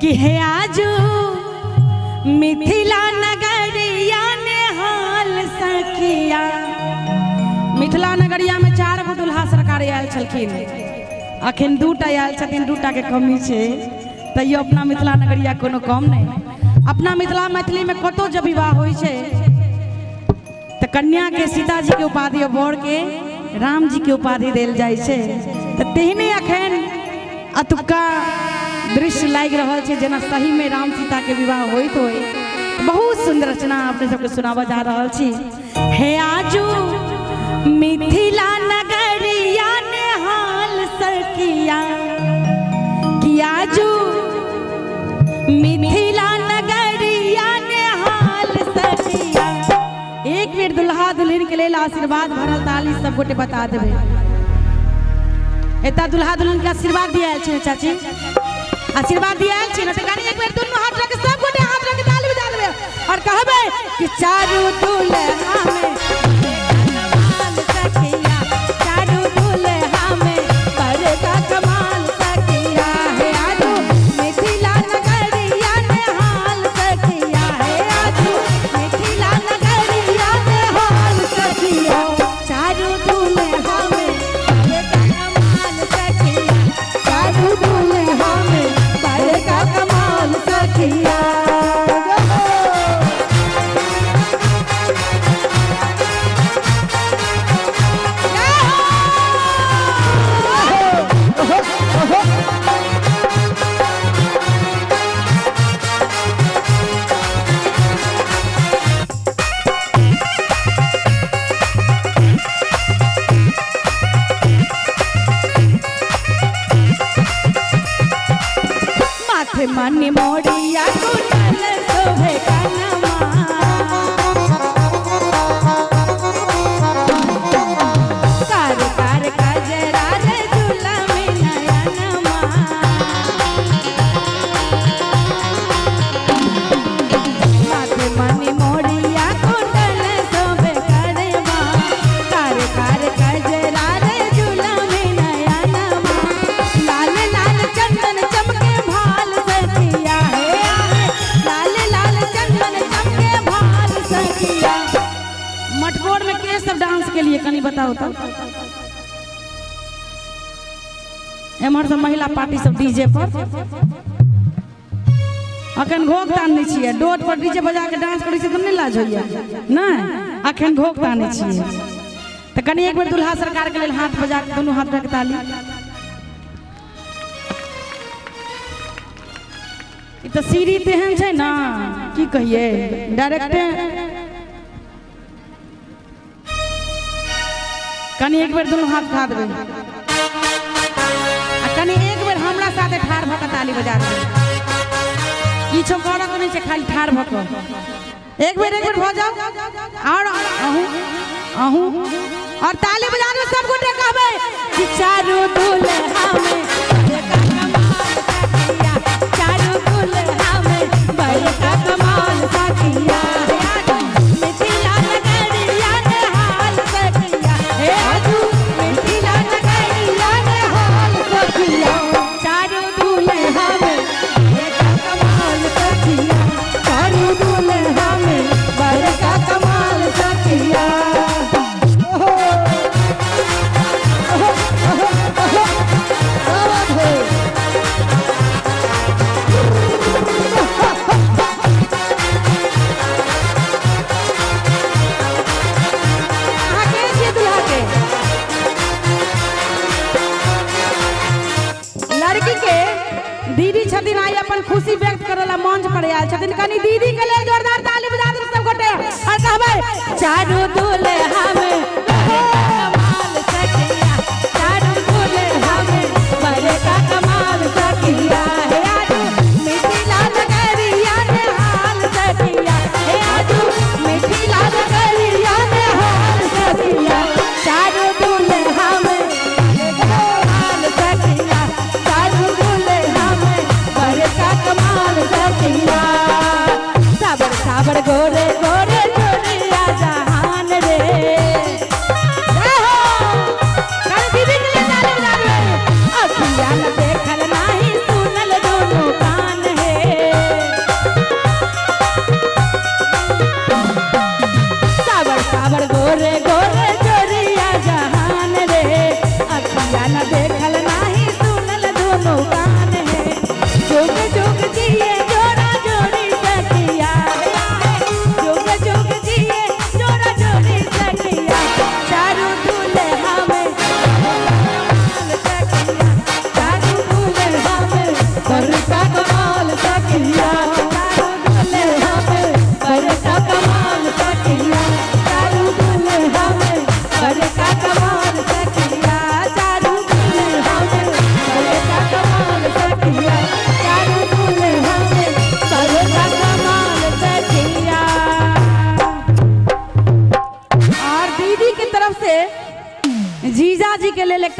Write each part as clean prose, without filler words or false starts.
कि है आजू मिथिला नगरिया ने हाल सखिया। मिथिला नगरिया में 4 गो दुल्हा सरकार आयल छलखिन, अखन 2टा आयल छथिन, 2टा के कमी छै, तैयो अपना मिथिला नगरिया कोनो कम नहीं। अपना मिथिला मैथिली में कतो जब विवाह होइ छै तो कन्या के सीता जी के उपाधि और बर के राम जी के उपाधि देल जाय छै। तो तेहने अखन अतुका दृश्य लाग रहा है जना सही में राम सीता के विवाह होइत होय। बहुत सुंदर रचना अपने सबके सुनावा जा रहा छी। हे आजू मिथिला नगरिया ने हाल सखिया, कि आजू मिथिला नगरिया ने हाल सखिया। एक बेर दुल्हा दुल्हन के लेल आशीर्वाद भरल ताली सब गोटे बता देबे। एता दुल्हा दुल्हन के आशीर्वाद दिया छै चाची, आशीर्वाद दिया छै ना, तो गानी एक बेर दोनों हाथ रख के सब गोटे हाथ रख के ताली बजा देबे और कहबे कि चारू दुल्हा में कमाल सखिया, चारू दुल्हा में बड़का कमाल सखिया। है आजू मिथिला नगरिया ने हाल सखिया, है आजू मिथिला नगरिया ने हाल सखिया। चारू दुल्हा में बड़का कमाल सखिया, चारू दुल्हा में बड़का कमाल सखिया। माथे मन मोड़िया कुंडल शोभे कनमा, कार कार कजरा रे झूला में नयनमा। माथे मन मोड़िया कुंडल शोभे कनमा, कार कार कजरा रे झूला में नयनमा। लाल लाल चंदन चमके भाल सखिया, है लाल लाल चंदन चमके भाल सखिया। मटकोर में के सब डांस के लिए कनी बताओ तो। एमहर सब महिला पार्टी सब डीजे पर अखन घोग तानै छियै, डोट पर डीजे बजा के डांस करै छै त नहीं लाज होइया नहीं, अखन घोग तानै छियै। तो कनी एक बेर दुल्हा सरकार के लेल हाथ बजा के दोनों हाथ रख ताली। तो सीढ़ी तेहन छै ना की कहिए, डायरेक्ट कनी एक बेर दोनों हाथ उठा देबे आ कनी एक बेर हमरा साथे ठाड़ भऽ के ताली बजा देबे। किछो करऽ के नहीं छै, खाली ठाड़ भऽ के एक बेर भऽ जाओ और अहूँ और ताली बजा देबे। सब गोटे कहबे कि चारू दुल्हा में बड़का कमाल सखिया, चारू दुल्हा में बड़का कमाल सखिया। है आजू मिथिला नगरिया ने हाल सखिया, है आजू मिथिला नगरिया ने हाल सखिया। चारू दुल्हा में बड़का कमाल सखिया, चारू दुल्हा में बड़का कमाल सखिया। लड़की के दीदी छथिन आई अपन खुशी व्यक्त करला मंच पर आयल छथिन। कनी दीदी के लिए जोरदार ताली बजा दे सब गोटे और कहबे चारू दुल्हा में कमाल सखिया, चारू दुल्हा में बड़का कमाल सखिया। है आजू मिथिला नगरिया ने हाल सखिया, है आजू मिथिला नगरिया ने हाल सखिया। चारू दुल्हा में कमाल सखिया, चारू दुल्हा में बड़का कमाल सखिया। साबर साबर गोरे गोरे जोड़िया जहान रे, दीदी के लिए ताली बजा दे। अखिया न देखल नाही सुनल दोनों कान है,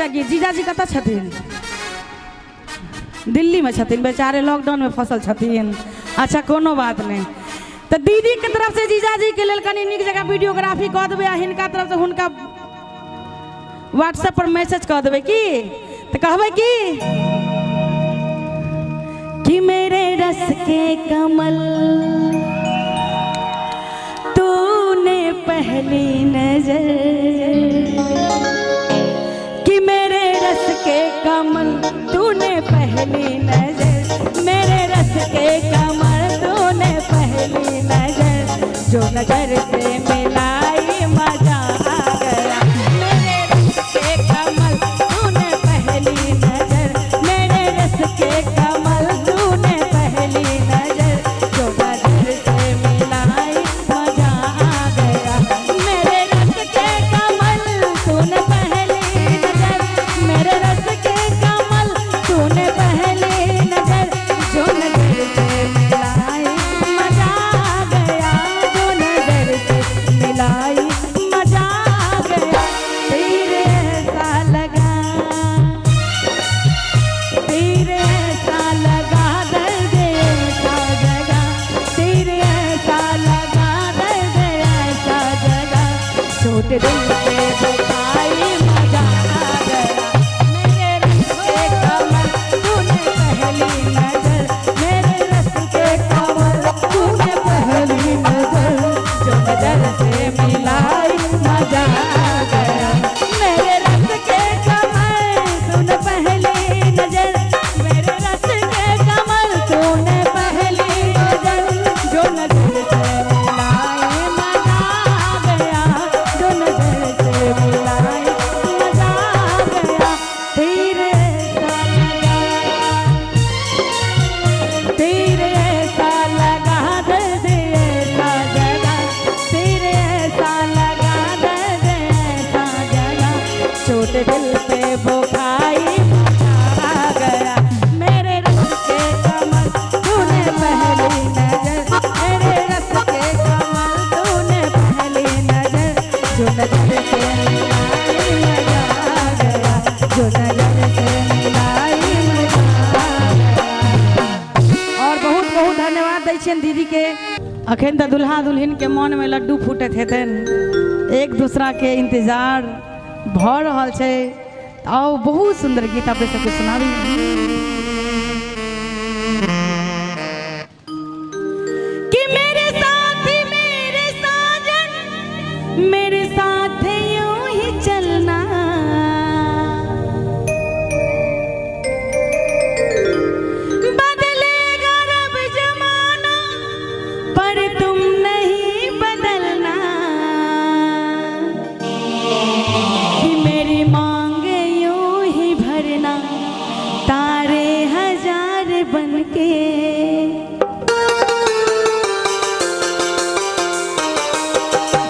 एकटा गीत जीजाजी कतऽ छथिन? दिल्ली में छथिन, बेचारे लॉकडाउन में फसल छथिन। अच्छा कोनो बात नहीं। तो दीदी के तरफ से जीजाजी के लेल कनी नीक जगह वीडियोग्राफी कऽ देबै आ हिनका तरफ से हुनका व्हाट्सएप पर मैसेज कऽ देबै की? तो कहबै कि मेरे रस के कमल तूने पहली नजर, कि मेरे रस के कमल तूने पहली नजर, मेरे रस के कमल तूने पहली नजर, जो नजर से मिलाई मजा आ गया। मेरे रस के कमल तूने पहली नजर, मेरे रस के कमल तूने पहली नजर, जो नजर से मिलाई मजा आ गया। मेरे रस के कमल तूने पहली नजर, मेरे रस के कमल तूने पहली नजर, जो नजर से मिलाई मजा आ गया, जो नजर से मिलाई मजा आ गया। तेरे ऐसा लगा, तेरे ऐसा लगा दर्द ऐसा जगा, तेरे ऐसा लगा दर्द ऐसा जगा, छोट दिल पे बुखाई मजा आ गया। मेरे रस के कमल तूने पहली नजर, मेरे रस के कमल तूने पहली नजर, जो नजर से मिलाई मजा आ गया। मेरे रस के कमल तूने पहली नजर, मेरे रस के कमल तूने पहली नजर, जो नजर से मिलाई मजा आ गया, जो नजर से मिलाई मजा आ गया। तेरे ऐसा लगा, तेरे ऐसा लगा दर्द ऐसा जगा, तेरे ऐसा लगा दर्द ऐसा जगा, चोट दिल पे बुखाई मचा आ गया। मेरे रस के कमल तूने पहली नजर, मेरे रस के कमल तूने पहली नजर, जो नजर से मिलाई मजा आ गया, जो नजर से मिलाई मजा आ गया। और बहुत बहुत धन्यवाद दै छियनि दीदी के। अखन तऽ दुल्हा दुल्हिन के मन में लड्डू फूटैत हेतनि, एक दूसरा के इंतजार भऽ रहल छै। आओ बहुत सुंदर गीत अपने सबके सुनाबी। कि मेरे साथी मेरे साजन मेरे साथ यूं ही चलना, बदलेगा रब जमाना पर तुम नहीं बदलना, कि मेरी मांग यूं ही भरना तारे हजार बनके,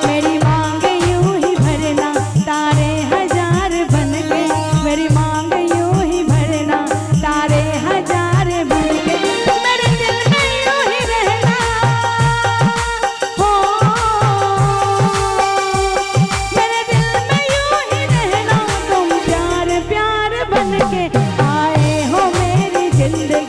मेरी मांग यूं ही भरना तारे हजार बनके, मेरी मांग यूं ही भरना तारे हजार बनके, मेरे दिल में यूं ही रहना हो, मेरे दिल में यूं ही रहना, तुम प्यार प्यार बनके आए हो मेरी जिंदगी